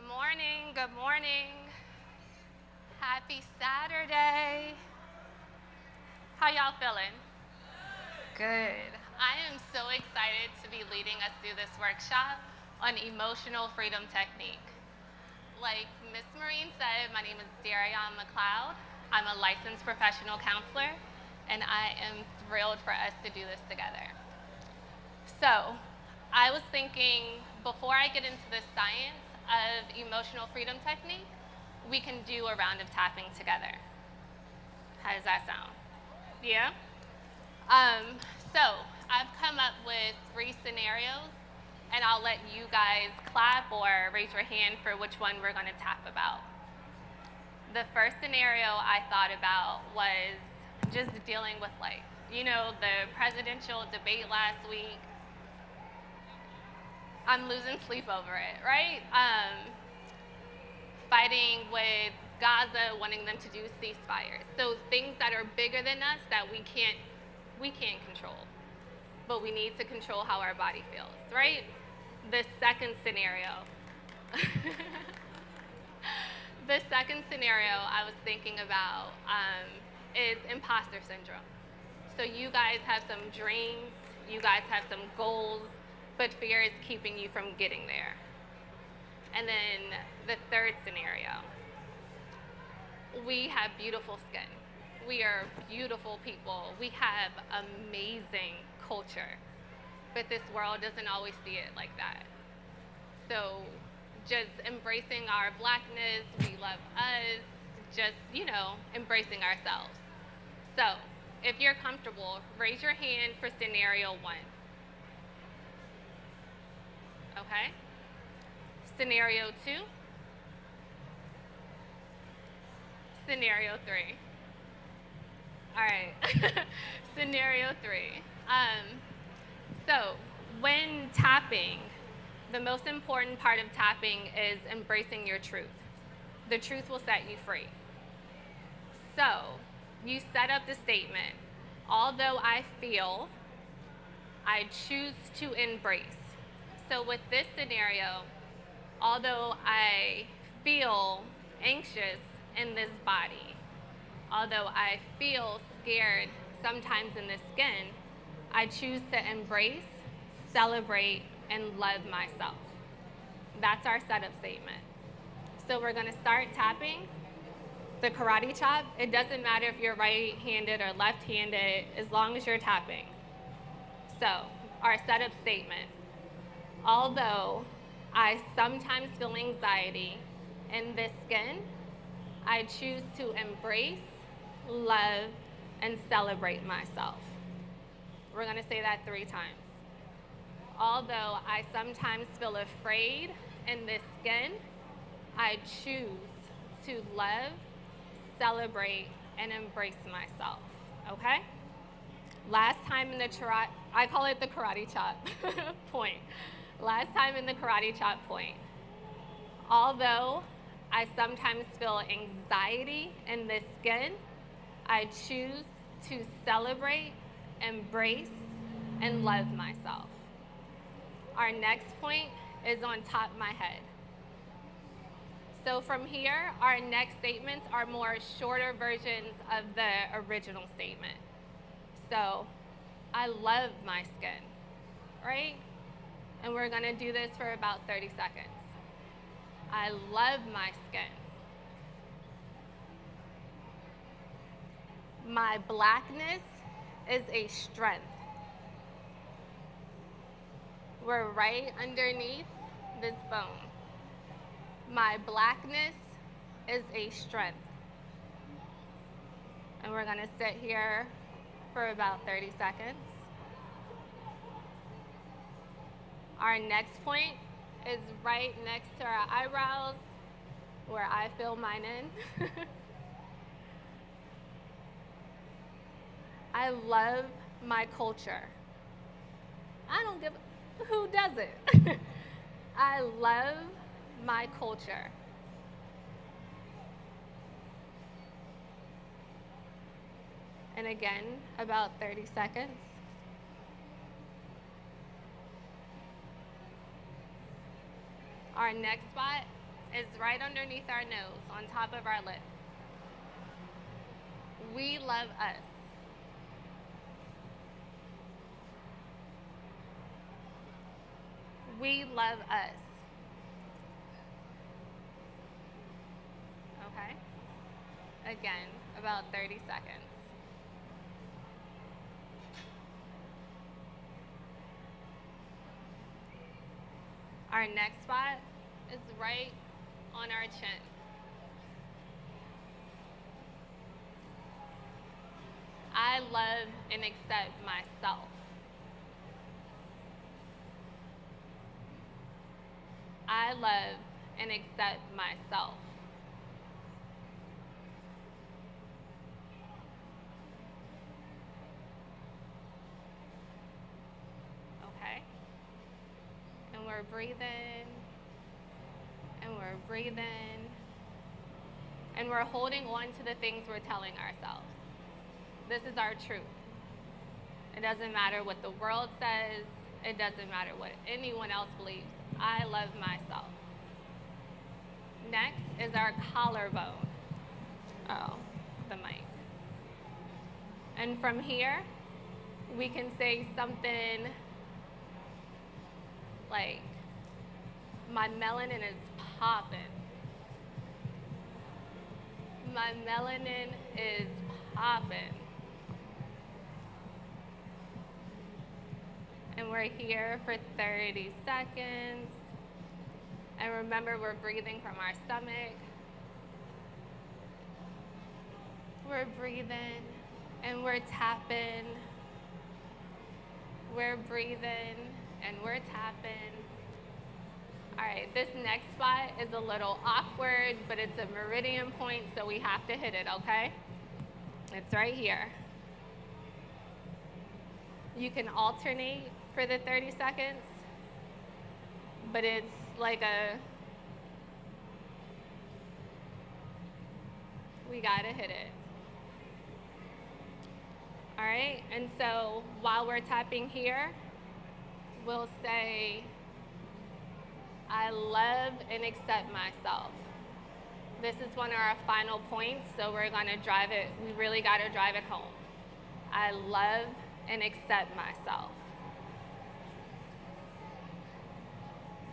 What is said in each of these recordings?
Good morning, good morning. Happy Saturday. How y'all feeling? Good. I am so excited to be leading us through this workshop on emotional freedom technique. Like Miss Marine said, my name is Daryaan Mcleod. I'm a licensed professional counselor, and I am thrilled for us to do this together. So, I was thinking, before I get into the science of emotional freedom technique, we can do a round of tapping together. How does that sound? Yeah? So, I've come up with 3 scenarios, and I'll let you guys clap or raise your hand for which one we're going to tap about. The first scenario I thought about was just dealing with life. You know, the presidential debate last week. I'm losing sleep over it, right? Fighting with Gaza, wanting them to do ceasefires. So things that are bigger than us that we can't control, but we need to control how our body feels, right? The second scenario. The second scenario I was thinking about is imposter syndrome. So you guys have some dreams, you guys have some goals, but fear is keeping you from getting there. And then the third scenario, we have beautiful skin. We are beautiful people. We have amazing culture, but this world doesn't always see it like that. So just embracing our blackness, we love us, just, embracing ourselves. So if you're comfortable, raise your hand for scenario 1. Okay? Scenario 2. Scenario 3. All right. Scenario 3. So when tapping, the most important part of tapping is embracing your truth. The truth will set you free. So you set up the statement, although I feel, I choose to embrace. So with this scenario, although I feel anxious in this body, although I feel scared sometimes in the skin, I choose to embrace, celebrate, and love myself. That's our setup statement. So we're gonna start tapping the karate chop. It doesn't matter if you're right-handed or left-handed, as long as you're tapping. So our setup statement. Although I sometimes feel anxiety in this skin, I choose to embrace, love, and celebrate myself. We're gonna say that 3 times. Although I sometimes feel afraid in this skin, I choose to love, celebrate, and embrace myself, okay? Last time in the I call it the karate chop point. Last time in the karate chop point. Although I sometimes feel anxiety in this skin, I choose to celebrate, embrace, and love myself. Our next point is on top of my head. So from here, our next statements are more shorter versions of the original statement. So I love my skin, right? And we're gonna do this for about 30 seconds. I love my skin. My blackness is a strength. We're right underneath this bone. My blackness is a strength. And we're gonna sit here for about 30 seconds. Our next point is right next to our eyebrows, where I fill mine in. I love my culture. I don't give a, who doesn't? I love my culture. And again, about 30 seconds. Our next spot is right underneath our nose, on top of our lip. We love us. We love us. Okay? Again, about 30 seconds. Our next spot is right on our chin. I love and accept myself. I love and accept myself. Okay? And we're breathing, and we're breathing, and we're holding on to the things we're telling ourselves. This is our truth. It doesn't matter what the world says. It doesn't matter what anyone else believes. I love myself. Next is our collarbone. Oh, the mic. And from here, we can say something like, my melanin is popping. My melanin is popping. And we're here for 30 seconds. And remember, we're breathing from our stomach. We're breathing and we're tapping. We're breathing and we're tapping. All right, this next spot is a little awkward, but it's a meridian point, so we have to hit it, okay? It's right here. You can alternate for the 30 seconds, but it's like we gotta hit it. All right, and so while we're tapping here, we'll say, I love and accept myself. This is one of our final points, so we're gonna drive it, we really gotta drive it home. I love and accept myself.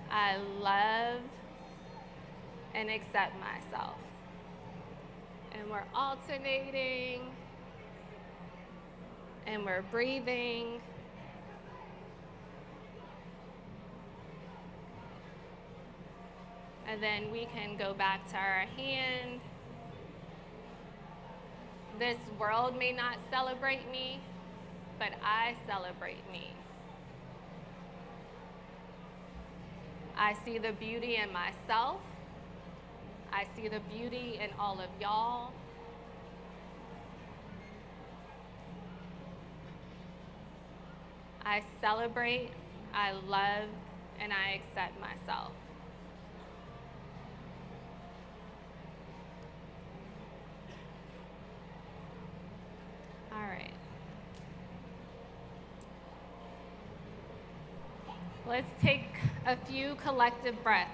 I love and accept myself. And we're alternating, and we're breathing. And then we can go back to our hand. This world may not celebrate me, but I celebrate me. I see the beauty in myself. I see the beauty in all of y'all. I celebrate, I love, and I accept myself. All right. Let's take a few collective breaths.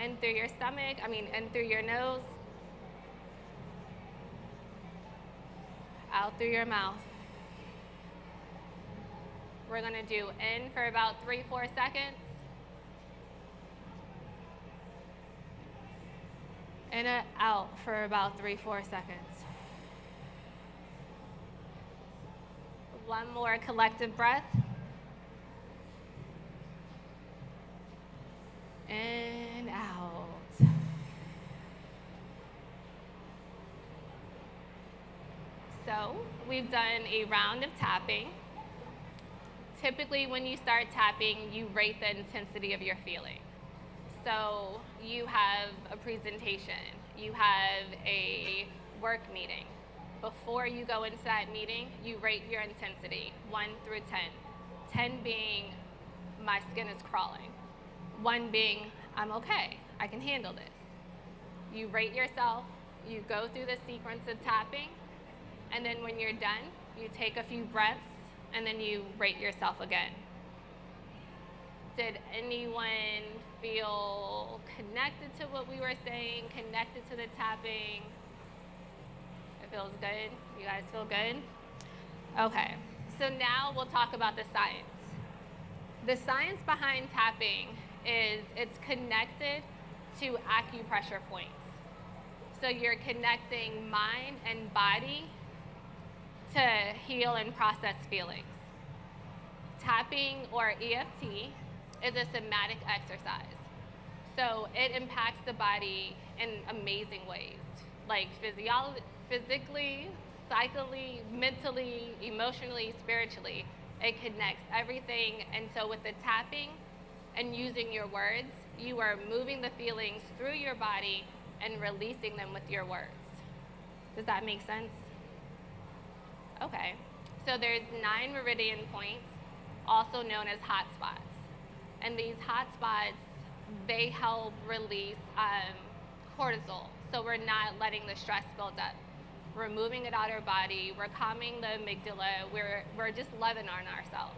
In through your stomach, in through your nose. Out through your mouth. We're gonna do in for about 3-4 seconds. And out for about 3-4 seconds. One more collective breath. And out. So we've done a round of tapping. Typically when you start tapping, you rate the intensity of your feeling. So you have a presentation, you have a work meeting. Before you go into that meeting, you rate your intensity, 1 through 10. 10 being, my skin is crawling. 1 being, I'm okay, I can handle this. You rate yourself, you go through the sequence of tapping, and then when you're done, you take a few breaths, and then you rate yourself again. Did anyone feel connected to what we were saying, connected to the tapping? It feels good? You guys feel good? Okay, so now we'll talk about the science. The science behind tapping is it's connected to acupressure points. So you're connecting mind and body to heal and process feelings. Tapping, or EFT, is a somatic exercise. So it impacts the body in amazing ways, like physically, psychically, mentally, emotionally, spiritually. It connects everything. And so with the tapping and using your words, you are moving the feelings through your body and releasing them with your words. Does that make sense? Okay. So there's 9 meridian points, also known as hot spots. And these hot spots, they help release cortisol. So we're not letting the stress build up. We're moving it out of our body. We're calming the amygdala. We're just loving on ourselves.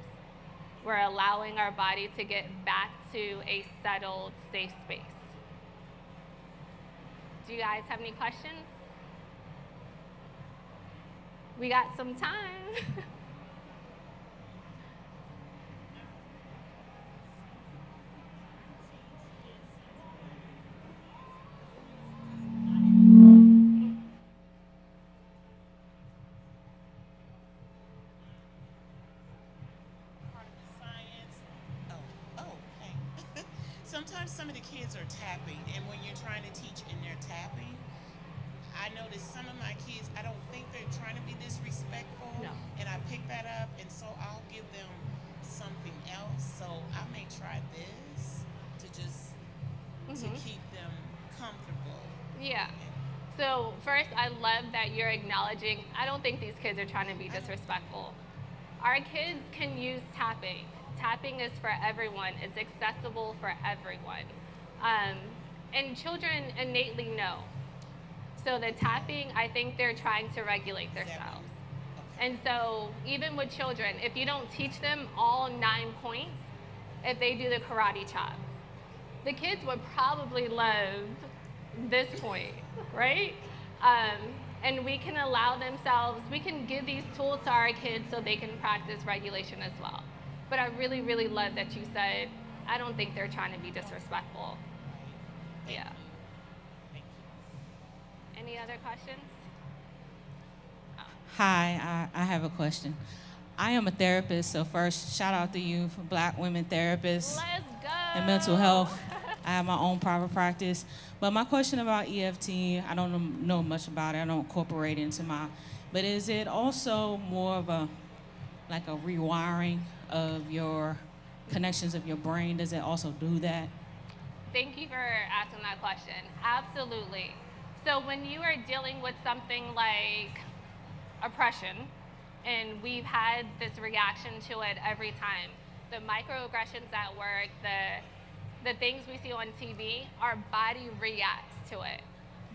We're allowing our body to get back to a settled, safe space. Do you guys have any questions? We got some time. Sometimes some of the kids are tapping, and when you're trying to teach and they're tapping, I notice some of my kids, I don't think they're trying to be disrespectful, No. and I pick that up, and so I'll give them something else. So I may try this to just to keep them comfortable. Yeah. So first, I love that you're acknowledging, I don't think these kids are trying to be disrespectful. Our kids can use tapping. Tapping is for everyone. It's accessible for everyone. And children innately know. So the tapping, I think they're trying to regulate themselves. And so even with children, if you don't teach them all 9 points, if they do the karate chop, the kids would probably love this point, right? And we can allow themselves, we can give these tools to our kids so they can practice regulation as well. But I really, really love that you said, I don't think they're trying to be disrespectful. Yeah. Any other questions? Hi, I have a question. I am a therapist, so first, shout out to you for Black women therapists Let's go. and mental health. I have my own private practice. But my question about EFT, I don't know much about it. I don't incorporate it into but is it also more of a rewiring of your connections of your brain? Does it also do that? Thank you for asking that question. Absolutely. So when you are dealing with something like oppression, and we've had this reaction to it every time, the microaggressions at work, the things we see on TV, our body reacts to it.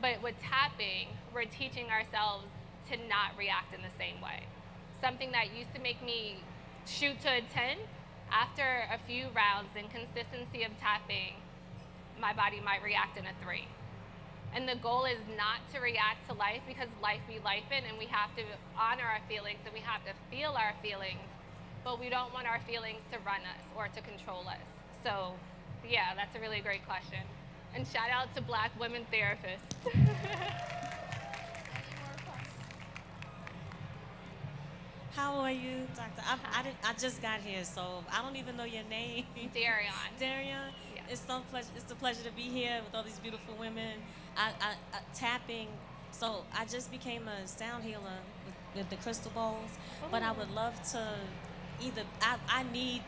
But with tapping, we're teaching ourselves to not react in the same way. Something that used to make me shoot to a 10, after a few rounds and consistency of tapping, my body might react in a 3. And the goal is not to react to life, because life be lifing, and we have to honor our feelings and we have to feel our feelings, but we don't want our feelings to run us or to control us. So yeah, that's a really great question. And shout out to Black women therapists. How are you, Doctor? I just got here, so I don't even know your name. Daryaan. Daryaan. Yes. It's a pleasure to be here with all these beautiful women. Tapping. So I just became a sound healer with the crystal bowls, but I would love to I need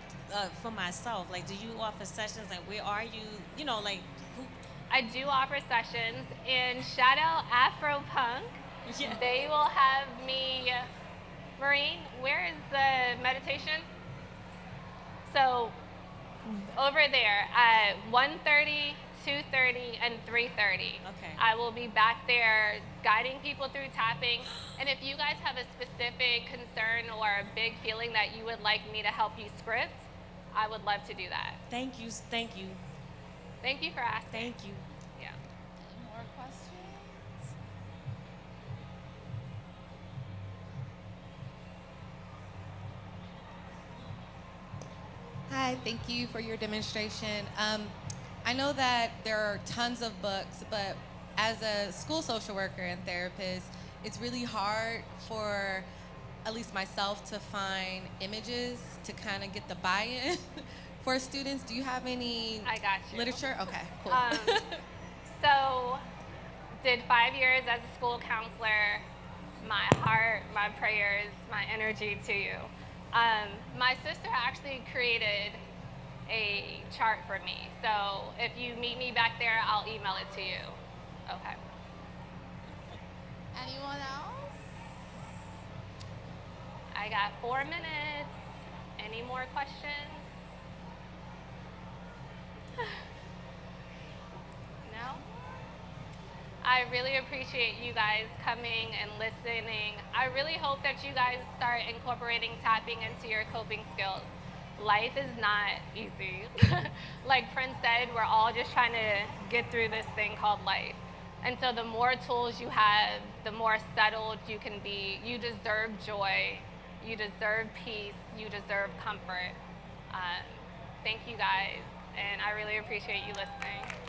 for myself. Like, do you offer sessions? Like, where are you? You know, like who? I do offer sessions, and shout out Afro Punk. Yeah. They will have me. Maureen, where is the meditation? So over there at 1:30, 2:30, and 3:30. Okay. I will be back there guiding people through tapping. And if you guys have a specific concern or a big feeling that you would like me to help you script, I would love to do that. Thank you. Thank you. Thank you for asking. Thank you. Yeah. Any more questions? Hi, thank you for your demonstration. I know that there are tons of books, but as a school social worker and therapist, it's really hard for at least myself to find images to kind of get the buy-in for students. Do you have any I got you. literature? Okay, cool. So, did 5 years as a school counselor. My heart, my prayers, my energy to you. My sister actually created a chart for me. So if you meet me back there, I'll email it to you. Okay. Anyone else? I got 4 minutes. Any more questions? No? I really appreciate you guys coming and listening. I really hope that you guys start incorporating tapping into your coping skills. Life is not easy. Like Prince said, we're all just trying to get through this thing called life. And so the more tools you have, the more settled you can be. You deserve joy. You deserve peace. You deserve comfort. Thank you guys, and I really appreciate you listening.